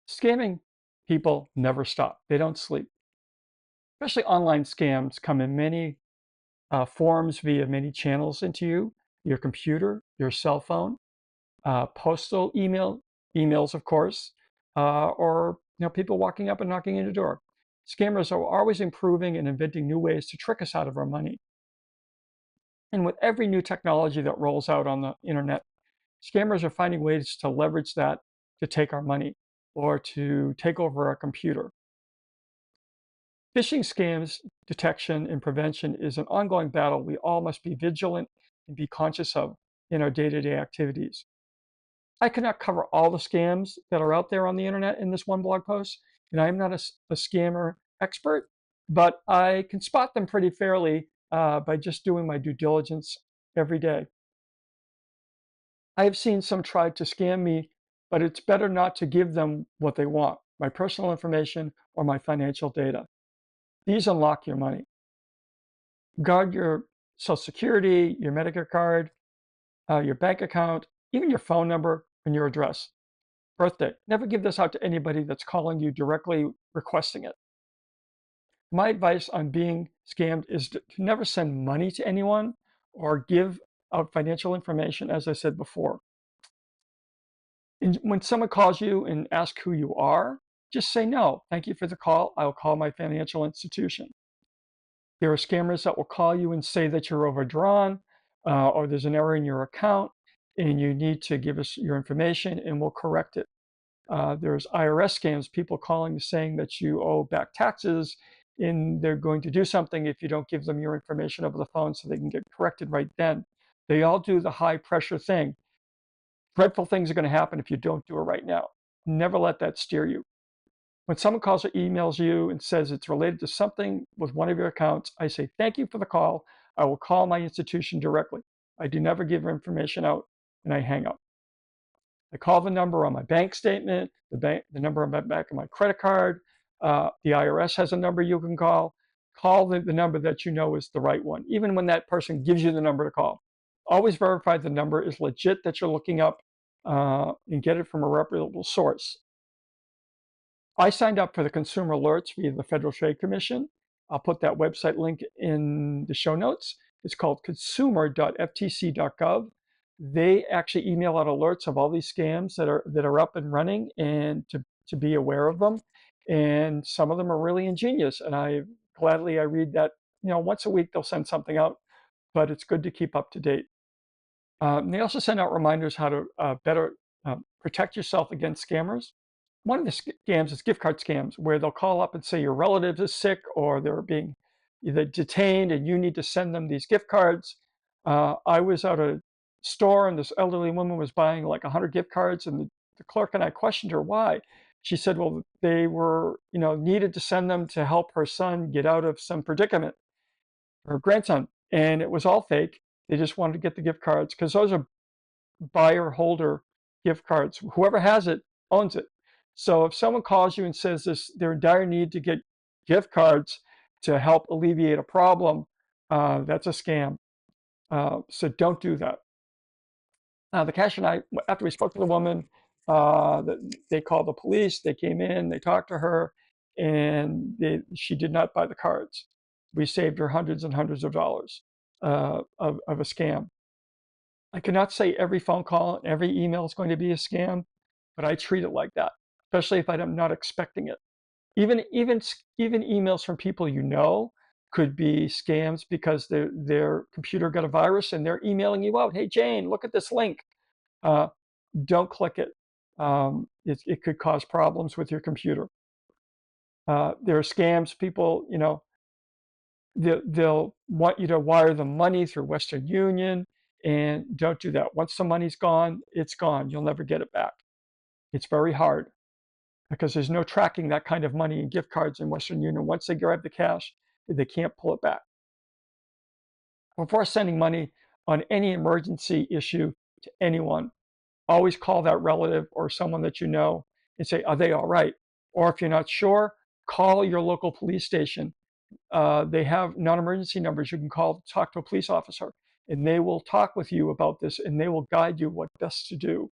Scamming people never stop. They don't sleep. Especially online scams come in many forms via many channels into your computer, your cell phone, postal emails, of course, or people walking up and knocking on your door. Scammers are always improving and inventing new ways to trick us out of our money. And with every new technology that rolls out on the internet, scammers are finding ways to leverage that to take our money or to take over our computer. Phishing scams detection and prevention is an ongoing battle we all must be vigilant and be conscious of in our day-to-day activities. I cannot cover all the scams that are out there on the internet in this one blog post, and I'm not a scammer expert, but I can spot them pretty fairly by just doing my due diligence every day. I have seen some try to scam me, but it's better not to give them what they want, my personal information or my financial data. These unlock your money. Guard your Social Security, your Medicare card, your bank account, even your phone number and your address. Birthday. Never give this out to anybody that's calling you directly requesting it. My advice on being scammed is to never send money to anyone or give out financial information, as I said before. And when someone calls you and asks who you are, just say no. Thank you for the call. I'll call my financial institution. There are scammers that will call you and say that you're overdrawn or there's an error in your account and you need to give us your information and we'll correct it. There's IRS scams, people calling saying that you owe back taxes and they're going to do something if you don't give them your information over the phone so they can get corrected right then. They all do the high pressure thing. Dreadful things are going to happen if you don't do it right now. Never let that steer you. When someone calls or emails you and says it's related to something with one of your accounts, I say, thank you for the call. I will call my institution directly. I do never give information out and I hang up. I call the number on my bank statement, the number on the back of my credit card. The IRS has a number you can call. Call the number that you know is the right one, even when that person gives you the number to call. Always verify the number is legit that you're looking up and get it from a reputable source. I signed up for the consumer alerts via the Federal Trade Commission. I'll put that website link in the show notes. It's called consumer.ftc.gov. They actually email out alerts of all these scams that are up and running and to be aware of them. And some of them are really ingenious. And I read that, once a week they'll send something out, but it's good to keep up to date. They also send out reminders how to better protect yourself against scammers. One of the scams is gift card scams, where they'll call up and say your relative is sick or they're being either detained and you need to send them these gift cards. I was at a store and this elderly woman was buying like 100 gift cards and the clerk and I questioned her why. She said, well, they were, needed to send them to help her son get out of some predicament, her grandson, and it was all fake. They just wanted to get the gift cards because those are buyer holder gift cards. Whoever has it owns it. So if someone calls you and says they're in dire need to get gift cards to help alleviate a problem, that's a scam. So don't do that. The cash and I, after we spoke to the woman, they called the police. They came in, they talked to her, and she did not buy the cards. We saved her hundreds and hundreds of dollars of a scam. I cannot say every phone call and every email is going to be a scam, but I treat it like that, especially if I'm not expecting it. Even emails from people could be scams because their computer got a virus and they're emailing you out. Hey, Jane, look at this link. Don't click it. It could cause problems with your computer. There are scams. People, they'll want you to wire them money through Western Union, and don't do that. Once the money's gone, it's gone. You'll never get it back. It's very hard because there's no tracking that kind of money in gift cards in Western Union. Once they grab the cash, they can't pull it back. Before sending money on any emergency issue to anyone, always call that relative or someone that you know and say, are they all right? Or if you're not sure, call your local police station. They have non-emergency numbers you can call to talk to a police officer, and they will talk with you about this and they will guide you what best to do.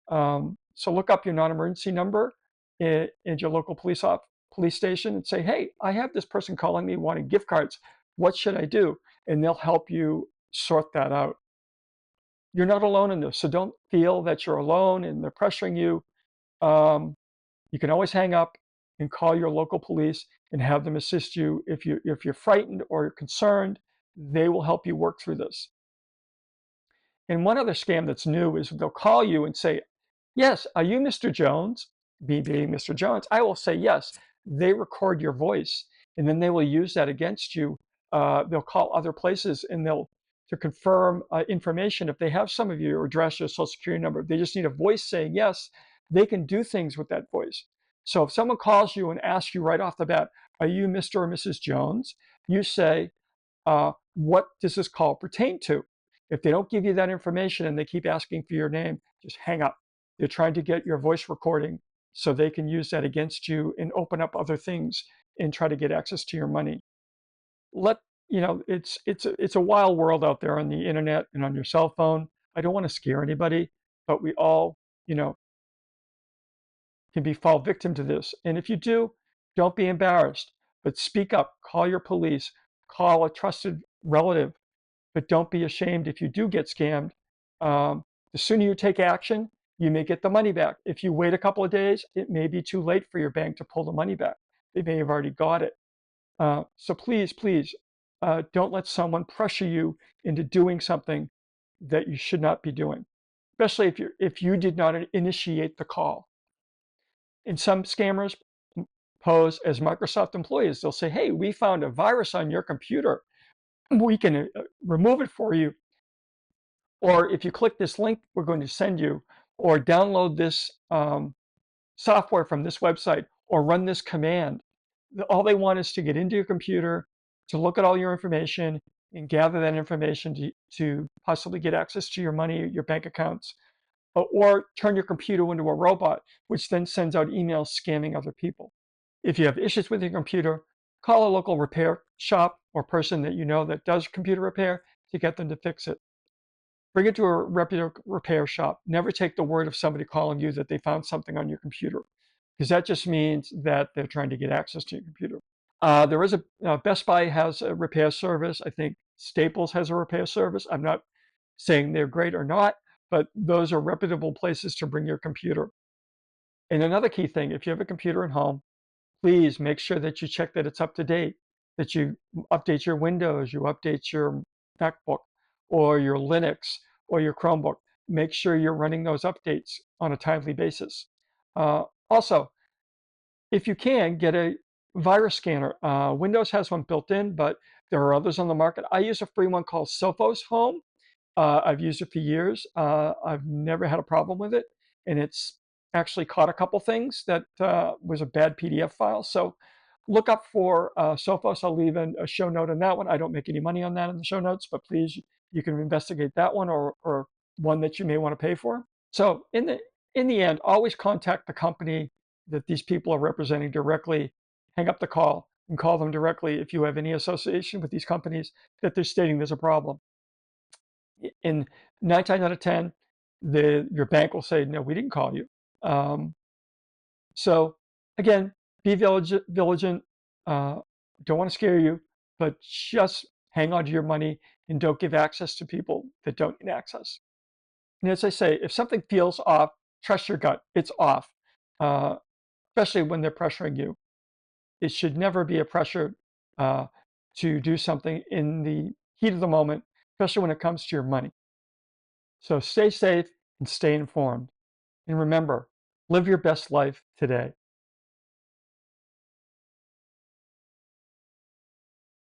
So look up your non-emergency number at your local police station and say, hey, I have this person calling me wanting gift cards. What should I do? And they'll help you sort that out. You're not alone in this, so don't feel that you're alone and they're pressuring you. Um, you can always hang up and call your local police and have them assist you. If you're frightened or you're concerned, they will help you work through this. And one other scam that's new is they'll call you and say, yes, are you Mr. Jones? Me being Mr. Jones, I will say yes. They record your voice, and then they will use that against you. They'll call other places and they'll to confirm information. If they have some of your address, your social security number, they just need a voice saying yes. They can do things with that voice. So if someone calls you and asks you right off the bat, are you Mr. or Mrs. Jones? You say, what does this call pertain to? If they don't give you that information and they keep asking for your name, just hang up. They're trying to get your voice recording so they can use that against you and open up other things and try to get access to your money. It's a wild world out there on the internet and on your cell phone. I don't want to scare anybody, but we all, you know, can fall victim to this. And if you do, don't be embarrassed, but speak up, call your police, call a trusted relative, but don't be ashamed if you do get scammed. The sooner you take action, you may get the money back. If you wait a couple of days, it may be too late for your bank to pull the money back. They may have already got it. So please, please, don't let someone pressure you into doing something that you should not be doing, especially if you did not initiate the call. And some scammers pose as Microsoft employees. They'll say, hey, we found a virus on your computer. We can remove it for you. Or if you click this link we're going to send you, or download this software from this website, or run this command. All they want is to get into your computer, to look at all your information and gather that information to possibly get access to your money, your bank accounts, or turn your computer into a robot, which then sends out emails scamming other people. If you have issues with your computer, call a local repair shop or person that you know that does computer repair to get them to fix it. Bring it to a reputable repair shop. Never take the word of somebody calling you that they found something on your computer, because that just means that they're trying to get access to your computer. There is Best Buy has a repair service. I think Staples has a repair service. I'm not saying they're great or not, but those are reputable places to bring your computer. And another key thing, if you have a computer at home, please make sure that you check that it's up to date, that you update your Windows, you update your MacBook or your Linux or your Chromebook. Make sure you're running those updates on a timely basis. Also, if you can, get a virus scanner. Windows has one built in, but there are others on the market. I use a free one called Sophos Home. I've used it for years. I've never had a problem with it, and it's actually caught a couple things that was a bad PDF file. So look up for Sophos. I'll leave a show note on that one. I don't make any money on that in the show notes, but please, you can investigate that one or one that you may want to pay for. So in the end, always contact the company that these people are representing directly. Hang up the call and call them directly if you have any association with these companies that they're stating there's a problem. In 9 times out of 10, your bank will say, no, we didn't call you. So again, be vigilant. Don't want to scare you, but just hang on to your money and don't give access to people that don't need access. And as I say, if something feels off, trust your gut. It's off, especially when they're pressuring you. It should never be a pressure to do something in the heat of the moment, especially when it comes to your money. So stay safe and stay informed. And remember, live your best life today.